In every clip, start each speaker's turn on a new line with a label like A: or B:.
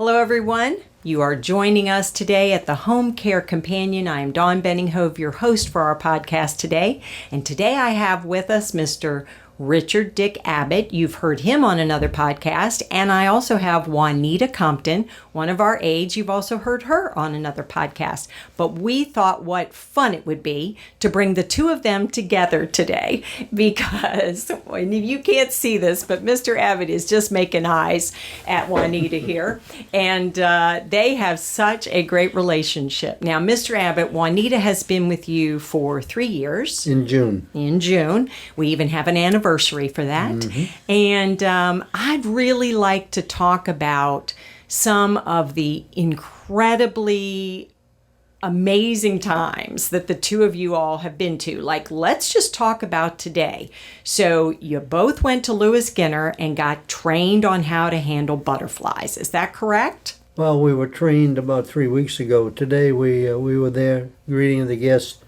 A: Hello, everyone. You are joining us today at the Home Care Companion. I am Dawn Benninghove, your host for our podcast today. And today I have with us Mr. Richard Dick Abbott. You've heard him on another podcast. And I also have Juanita Compton, one of our aides. You've also heard her on another podcast. But we thought what fun it would be to bring the two of them together today because, and you can't see this, but Mr. Abbott is just making eyes at Juanita here. And they have such a great relationship. Now, Mr. Abbott, Juanita has been with you for 3 years.
B: In June.
A: We even have an anniversary for that. Mm-hmm. And I'd really like to talk about some of the incredibly amazing times that the two of you all have been to. Like, let's just talk about today. So you both went to Lewis Ginner and got trained on how to handle butterflies. Is that correct?
B: Well, we were trained about 3 weeks ago. Today we were there greeting the guests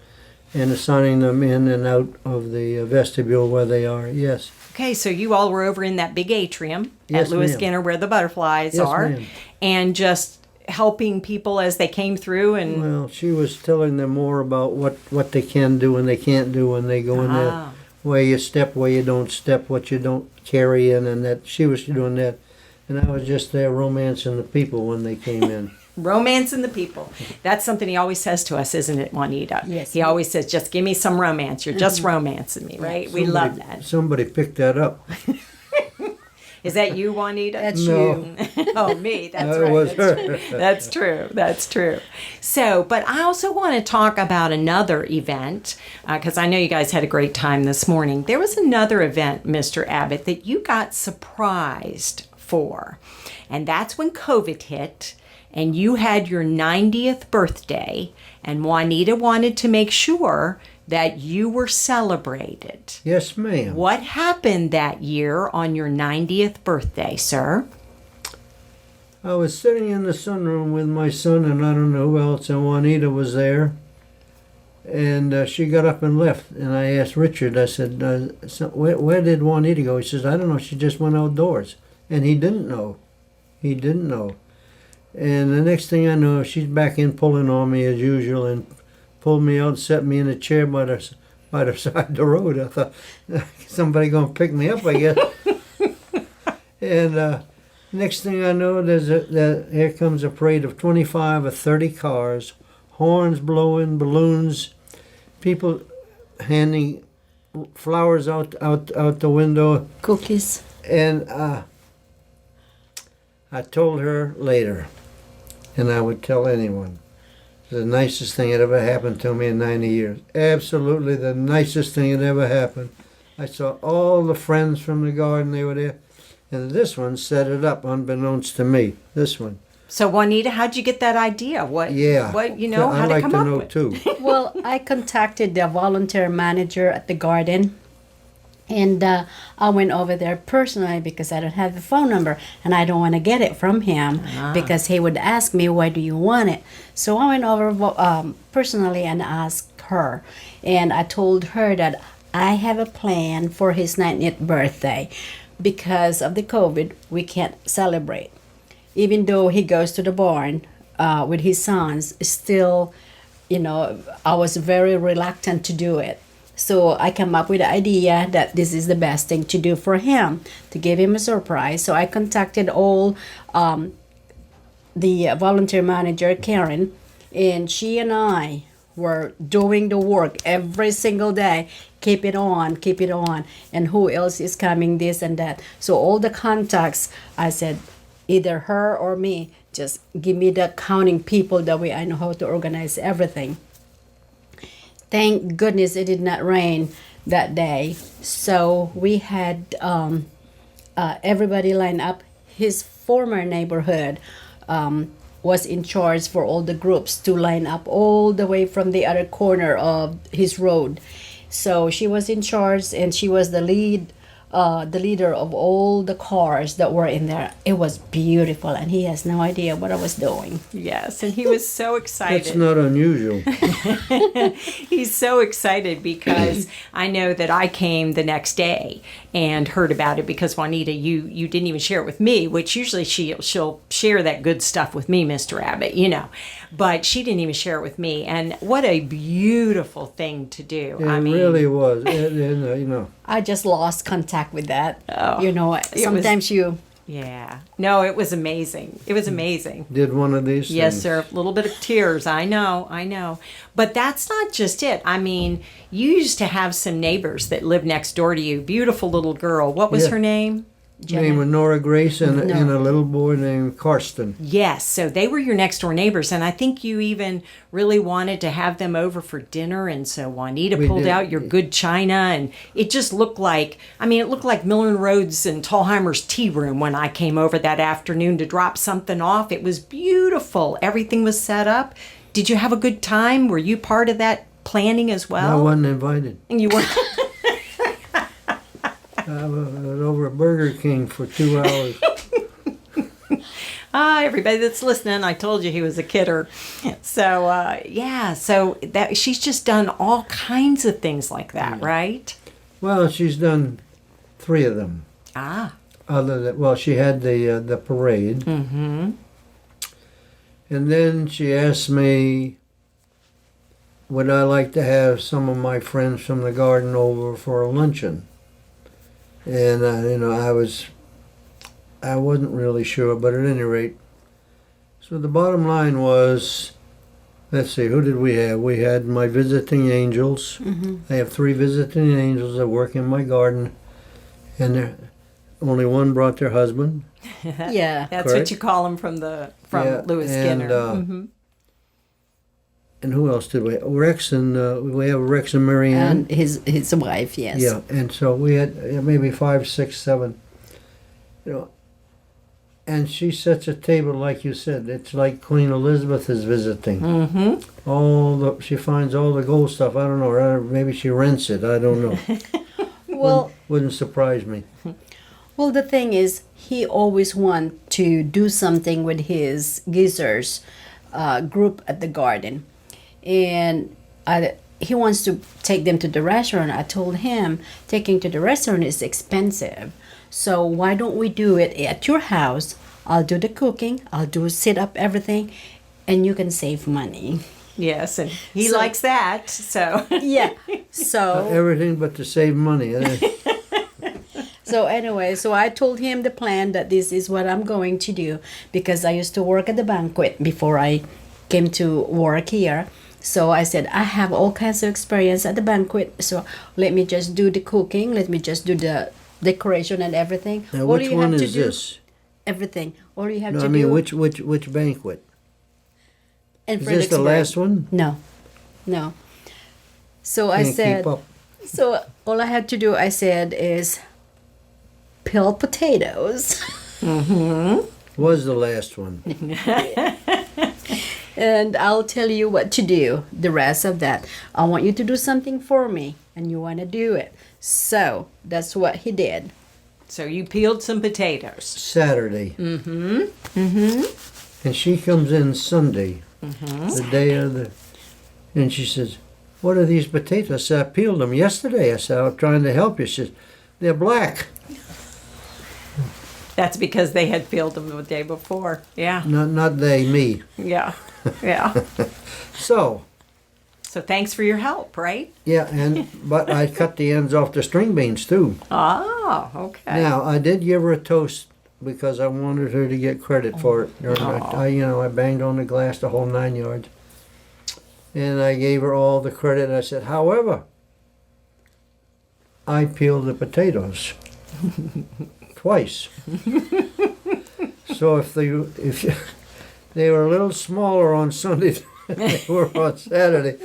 B: and assigning them in and out of the vestibule where they are, yes.
A: Okay, so you all were over in that big atrium at Lewis Ginner where the butterflies are.
B: Ma'am.
A: And just helping people as they came through. And
B: well, she was telling them more about what they can do and they can't do when they go in there. Where you step, where you don't step, what you don't carry in, and that she was doing that. And I was just there romancing the people when they came in.
A: Romancing the people. That's something he always says to us, isn't it, Juanita?
C: Yes.
A: He always says, just give me some romance. You're just romancing me, right? We love that.
B: Somebody picked that up.
A: Is that you, Juanita?
C: That's
B: No.
C: you.
A: Oh, me. That's
B: No,
A: right.
B: it was
A: That's
B: her.
A: true. That's true. That's true. So, but I also want to talk about another event because I know you guys had a great time this morning. There was another event, Mr. Abbott, that you got surprised for. And that's when COVID hit and you had your 90th birthday and Juanita wanted to make sure that you were celebrated.
B: Yes, ma'am.
A: What happened that year on your 90th birthday, sir?
B: I was sitting in the sunroom with my son and I don't know who else, and Juanita was there. And she got up and left. And I asked Richard, I said, where did Juanita go? He says, I don't know, she just went outdoors. And he didn't know. He didn't know. And the next thing I know, she's back in pulling on me as usual and pulled me out and set me in a chair by the side of the road. I thought, somebody going to pick me up, I guess. And next thing I know, here comes a parade of 25 or 30 cars, horns blowing, balloons, people handing flowers out the window.
C: Cookies.
B: And I told her later, and I would tell anyone, the nicest thing that ever happened to me in 90 years. Absolutely the nicest thing that ever happened. I saw all the friends from the garden, they were there. And this one set it up unbeknownst to me, this one.
A: So, Juanita, how'd you get that idea?
B: I'd
A: How'd
B: like
A: it come
B: to
A: up
B: know
A: with?
B: too.
C: Well, I contacted the volunteer manager at the garden. And I went over there personally because I don't have the phone number and I don't want to get it from him because he would ask me, why do you want it? So I went over personally and asked her. And I told her that I have a plan for his 90th birthday. Because of the COVID, we can't celebrate. Even though he goes to the barn with his sons, still, I was very reluctant to do it. So I came up with the idea that this is the best thing to do for him, to give him a surprise. So I contacted all the volunteer manager, Karen, and she and I were doing the work every single day. Keep it on, and who else is coming, this and that. So all the contacts, I said, either her or me, just give me the counting people, that way I know how to organize everything. Thank goodness it did not rain that day. So we had everybody line up. His former neighborhood was in charge for all the groups to line up all the way from the other corner of his road. So she was in charge and she was the lead the leader of all the cars that were in there. It was beautiful, and he has no idea what I was doing.
A: Yes, and he was so excited.
B: That's not unusual.
A: He's so excited because I know that I came the next day and heard about it because Juanita, you didn't even share it with me, which usually she'll share that good stuff with me, Mr. Abbott, you know. But she didn't even share it with me, and what a beautiful thing to do.
B: It
A: I mean,
B: really was. You know.
C: I just lost contact with that.
A: Oh,
C: You know, sometimes you.
A: yeah. No, it was amazing. It was amazing.
B: Did one of these
A: Yes,
B: things.
A: sir. A little bit of tears. I know. But that's not just it. I mean, you used to have some neighbors that lived next door to you. Beautiful little girl. What was
B: Yeah.
A: her name?
B: Name was Nora Grace and,
C: No.
B: and a little boy named Karsten.
A: Yes. So they were your next door neighbors. And I think you even really wanted to have them over for dinner. And so Juanita
B: We
A: pulled
B: did.
A: out your good china. And it just looked like, it looked like Miller and Rhodes and Tallheimer's tea room when I came over that afternoon to drop something off. It was beautiful. Everything was set up. Did you have a good time? Were you part of that planning as
B: I
A: well?
B: wasn't invited.
A: And you were.
B: I was over at Burger King for 2 hours.
A: Everybody that's listening, I told you he was a kidder. So, so that she's just done all kinds of things like that, right?
B: Well, she's done 3 of them.
A: Ah,
B: She had the parade.
A: mm-hmm.
B: And then she asked me, would I like to have some of my friends from the garden over for a luncheon? And I wasn't really sure, but at any rate, so the bottom line was, let's see, who did we have? We had my visiting angels.
C: Mm-hmm.
B: I have 3 visiting angels that work in my garden, and only one brought their husband.
C: Yeah.
A: That's
B: Correct.
A: what you call him from
B: Yeah,
A: Lewis
B: and,
A: Skinner. Mm-hmm.
B: And who else did we have? Rex and we have Rex and Marianne.
C: And his wife, yes.
B: Yeah, and so we had maybe 5, 6, 7, and she sets a table like you said. It's like Queen Elizabeth is visiting.
A: Mm-hmm.
B: She finds all the gold stuff. I don't know. Or maybe she rents it. I don't know.
C: Well,
B: Wouldn't surprise me.
C: well, the thing is, he always want to do something with his geezers group at the garden, and he wants to take them to the restaurant. I told him taking to the restaurant is expensive, so why don't we do it at your house? I'll do the cooking. I'll set up everything, and you can save money.
A: Yes, and he
C: So-
A: likes that. So
C: Yeah. So
B: Everything but to save money.
C: So anyway, so I told him the plan that this is what I'm going to do because I used to work at the banquet before I came to work here. So I said, I have all kinds of experience at the banquet. So let me just do the cooking. Let me just do the decoration and everything.
B: Now,
C: All
B: which
C: you
B: one
C: have to
B: is
C: do,
B: this?
C: Everything. All you have
B: No,
C: to
B: I mean,
C: do.
B: which banquet?
C: in
B: Is this the
C: Fredericksburg.
B: last one?
C: No. So I
B: Can't
C: said,
B: keep up.
C: so all I had to do, I said, is peel potatoes.
B: Was the last one.
C: And I'll tell you what to do the rest of that. I want you to do something for me, and you want to do it. So that's what he did.
A: So you peeled some potatoes.
B: Saturday. And she comes in Sunday, the day of the, and she says, "What are these potatoes?" I said, "I peeled them yesterday." I said, "I was trying to help you." She says, "They're black."
A: That's because they had peeled them the day before. Yeah,
B: Not they, me.
A: yeah, yeah.
B: So,
A: So thanks for your help, right?
B: yeah, but I cut the ends off the string beans too.
A: Oh, okay.
B: Now, I did give her a toast because I wanted her to get credit for it. I banged on the glass the whole 9 yards. And I gave her all the credit. I said, however, I peeled the potatoes twice. So if they were a little smaller on Sunday than they were on Saturday,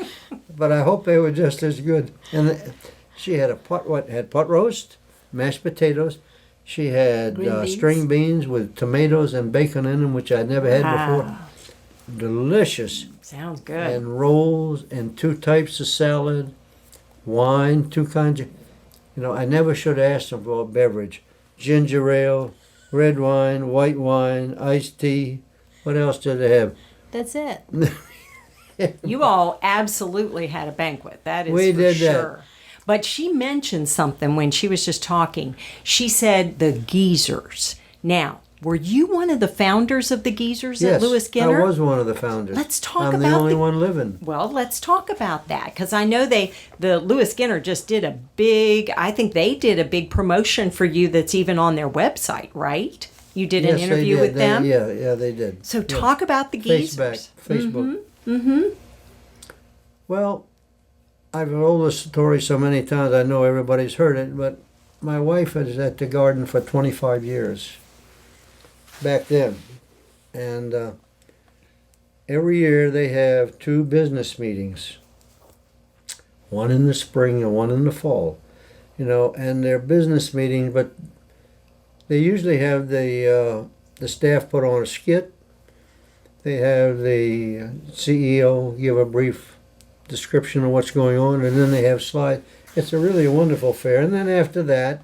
B: but I hope they were just as good. And she had had pot roast, mashed potatoes. She had
C: Green beans?
B: string beans with tomatoes and bacon in them, which I'd never had before.
A: Wow.
B: Delicious.
A: Sounds good.
B: And rolls and 2 types of salad, wine, 2 kinds of. I never should have asked them for a beverage. Ginger ale, red wine, white wine, iced tea. What else did they have?
C: That's it.
A: You all absolutely had a banquet. That is
B: We
A: for
B: did that.
A: sure. But she mentioned something when she was just talking. She said the geezers. Now, were you one of the founders of the geezers at
B: Yes,
A: Lewis Ginner?
B: I was one of the founders.
A: Let's talk
B: I'm
A: about
B: the only one living.
A: Well, let's talk about that because I know the Lewis Ginner just did I think they did a big promotion for you that's even on their website, right? You did an
B: Yes,
A: interview
B: they did.
A: with them?
B: Yeah, they did.
A: So talk about the geezers.
B: Facebook. Well, I've told this story so many times I know everybody's heard it, but my wife was at the garden for 25 years back then. And every year they have 2 business meetings, one in the spring and one in the fall, and they're business meetings, but they usually have the staff put on a skit. They have the CEO give a brief description of what's going on, and then they have slides. It's a really wonderful fair. And then after that,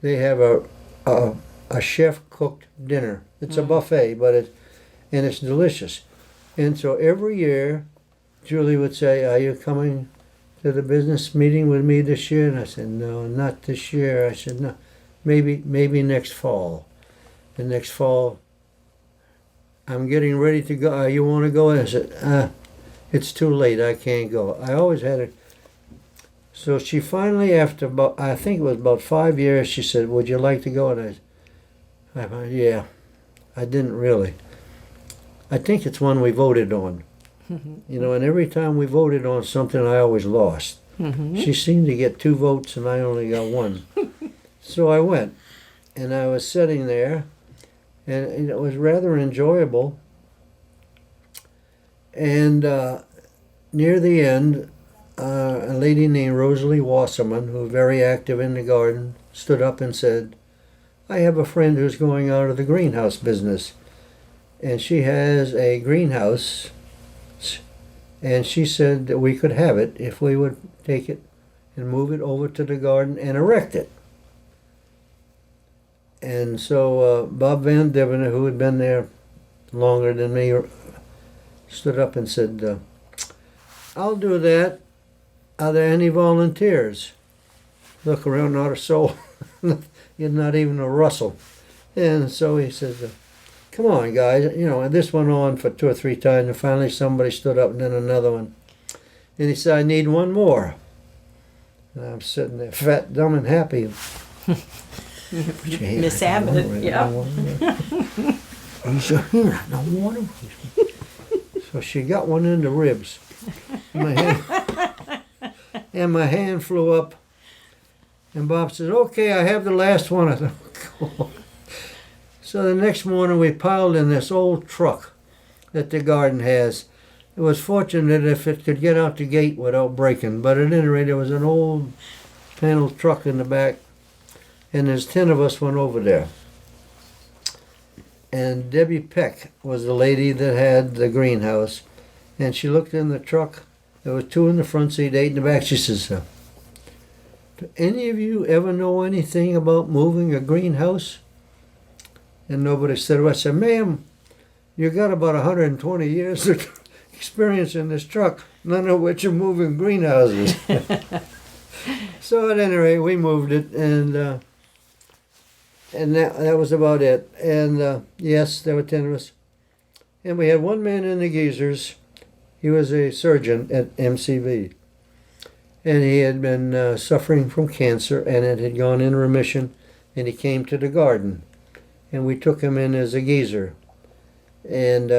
B: they have a chef-cooked dinner. It's a buffet, but it's delicious. And so every year, Julie would say, "Are you coming to the business meeting with me this year?" And I said, "No, not this year." I said, "No, maybe next fall." The next fall, I'm getting ready to go. You want to go? And I said, "It's too late. I can't go." I always had it. So she finally, after I think it was about 5 years, she said, "Would you like to go?" And I went, "Yeah." I didn't really. I think it's one we voted on. And every time we voted on something, I always lost. She seemed to get 2 votes, and I only got 1. So I went, and I was sitting there, and it was rather enjoyable. And near the end, a lady named Rosalie Wasserman, who was very active in the garden, stood up and said, "I have a friend who's going out of the greenhouse business, and she has a greenhouse, and she said that we could have it if we would take it and move it over to the garden and erect it." And so Bob Van Divener, who had been there longer than me, stood up and said, "I'll do that. Are there any volunteers?" Look around, not a soul. Not even a rustle. And so he said, "Come on, guys." And this went on for 2 or 3 times, and finally somebody stood up, and then another one. And he said, "I need one more." And I'm sitting there, fat, dumb, and happy.
A: Miss Abbott, yeah.
B: He said, "Here, no water." So she got one in the ribs. And my hand flew up. And Bob says, "Okay, I have the last one." I thought, "Cool." So the next morning we piled in this old truck that the garden has. It was fortunate if it could get out the gate without breaking, but at any rate, there was an old panel truck in the back, and there's 10 of us went over there. And Debbie Peck was the lady that had the greenhouse, and she looked in the truck. There were 2 in the front seat, 8 in the back. She says, "Do any of you ever know anything about moving a greenhouse?" And nobody said, "Well," I said, "Ma'am, you got about 120 years of experience in this truck, none of which are moving greenhouses." So at any rate, we moved it, and that was about it. And yes, there were 10 of us. And we had one man in the geezers. He was a surgeon at MCV. And he had been suffering from cancer, and it had gone in remission, and he came to the garden. And we took him in as a geezer. And,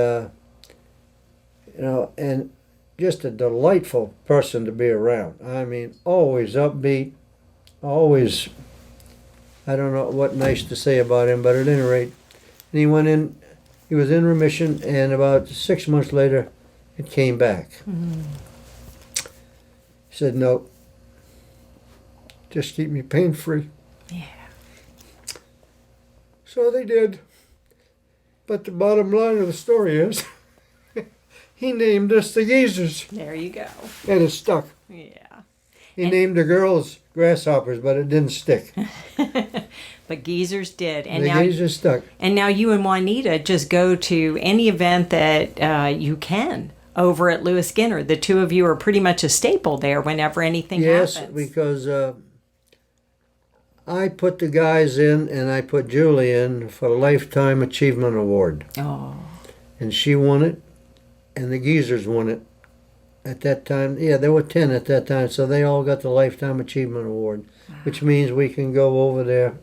B: and just a delightful person to be around. I mean, always upbeat, always, I don't know what nice to say about him, but at any rate, and he went in, he was in remission, and about 6 months later, it came back.
A: Mm-hmm.
B: He said, "No, just keep me pain-free."
A: Yeah.
B: So they did. But the bottom line of the story is, he named us the Geezers,
A: There you go.
B: and it stuck.
A: Yeah.
B: He named the girls grasshoppers, but it didn't stick.
A: But geezers did. And
B: The geezers stuck.
A: And now you and Juanita just go to any event that you can over at Lewis Skinner. The two of you are pretty much a staple there whenever anything
B: Yes,
A: happens.
B: because I put the guys in, and I put Julie in for a Lifetime Achievement Award.
A: Oh,
B: And she won it, and the geezers won it at that time. Yeah, there were 10 at that time, so they all got the Lifetime Achievement Award, which means we can go over there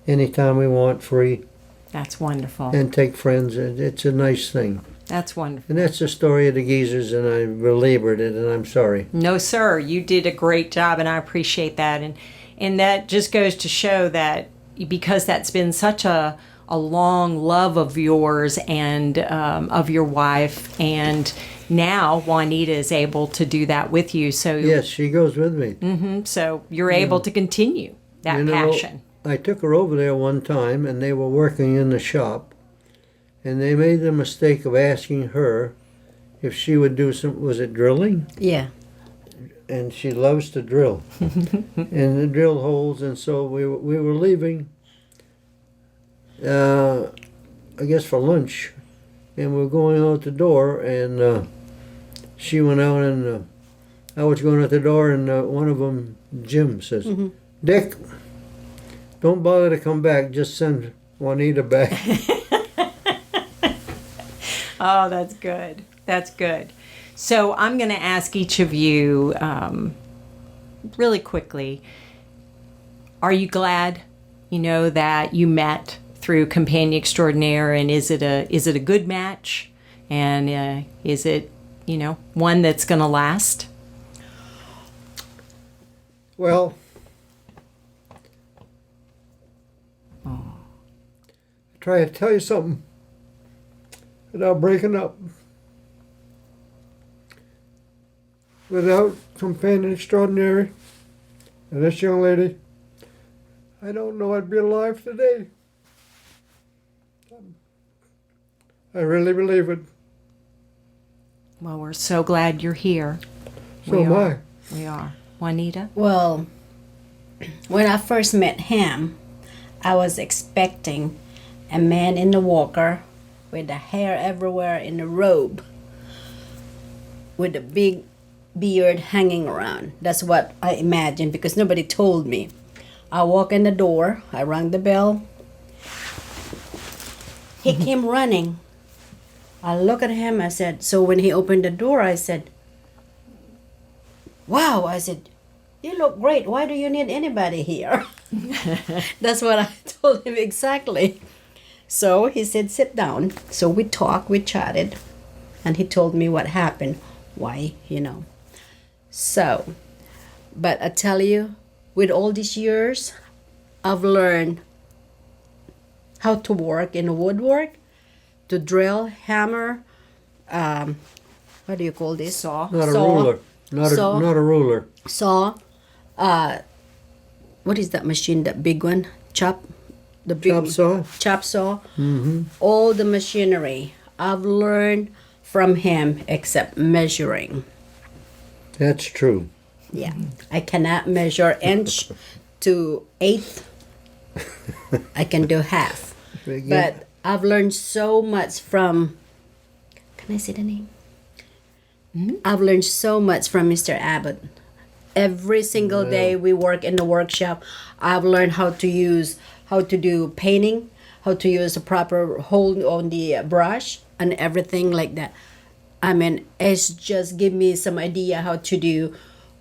B: anytime we want, free,
A: that's wonderful.
B: and take friends. It's a nice thing.
A: That's wonderful.
B: And that's the story of the geezers, and I belabored it, and I'm sorry.
A: No, sir, you did a great job, and I appreciate that. And that just goes to show that because that's been such a long love of yours and of your wife, and now Juanita is able to do that with you. So
B: Yes, she goes with me.
A: so you're able to continue that
B: You know,
A: passion.
B: I took her over there one time, and they were working in the shop, and they made the mistake of asking her if she would do some, was it drilling?
C: Yeah.
B: And she loves to drill, and the drill holes, and so we were leaving, I guess for lunch, and we were going out the door, and she went out, and I was going out the door, and one of them, Jim, says, Dick, don't bother to come back, just send Juanita back.
A: Oh, that's good. That's good. So I'm going to ask each of you really quickly, are you glad, that you met through Companion Extraordinaire, and is it a good match? And is it, one that's going to last?
B: Well, try to tell you something without breaking up. Without Companion Extraordinary and this young lady, I don't know I'd be alive today. I really believe it.
A: Well, we're so glad you're here.
B: So am I.
A: We are. Juanita?
C: Well, when I first met him, I was expecting a man in the walker with the hair everywhere in a robe with a big beard hanging around. That's what I imagined because nobody told me. I walk in the door, I rang the bell. He came running. I look at him, I said, so when he opened the door, I said, wow, I said, you look great. Why do you need anybody here? That's what I told him exactly. So he said, sit down. So we talked, we chatted, and he told me what happened. Why, So, but I tell you, with all these years, I've learned how to work in woodwork, to drill, hammer, what do you call this?
A: Saw.
B: Not a
C: Saw.
B: ruler. Not a ruler.
C: Saw, what is that machine, that big one? Chop saw. Chop saw.
B: Mm-hmm.
C: All the machinery I've learned from him except measuring.
B: That's true.
C: Yeah, I cannot measure inch to eighth. I can do half. But I've learned so much from, can I say the name? Mm-hmm. I've learned so much from Mr. Abbott. Every single day we work in the workshop, I've learned how to do painting, how to use the proper hold on the brush and everything like that. I mean, it's just give me some idea how to do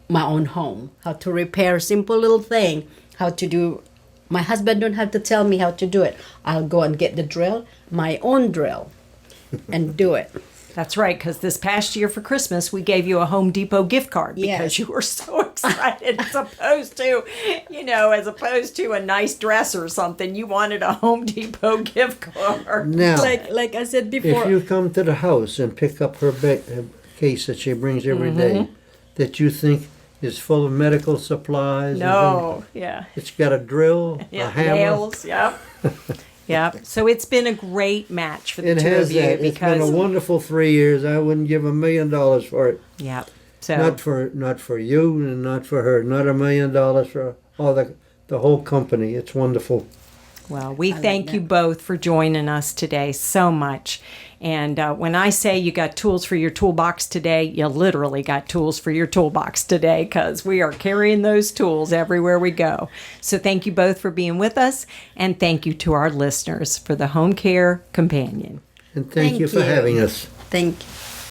C: my own home, how to repair simple little thing, how to do. My husband don't have to tell me how to do it. I'll go and get the drill, my own drill, and do it.
A: That's right, because this past year for Christmas, we gave you a Home Depot gift card because you were so excited as opposed to a nice dress or something. You wanted a Home Depot gift card.
B: Now,
C: Like I said before.
B: if you come to the house and pick up her case that she brings every day, that you think is full of medical supplies.
A: No, yeah.
B: It's got a drill, a hammer.
A: Nails, yep. Yep. So it's been a great match for the
B: It
A: two
B: has
A: of you
B: that. It's been a wonderful 3 years. I wouldn't give $1 million for it.
A: Yep. So
B: Not for you and not for her. Not $1 million for all the whole company. It's wonderful.
A: well, we
C: like
A: thank you
C: that.
A: both for joining us today so much. And when I say you got tools for your toolbox today, you literally got tools for your toolbox today, because we are carrying those tools everywhere we go. So thank you both for being with us, and thank you to our listeners for the Home Care Companion.
B: And thank you for
C: you.
B: having us.
C: Thank you.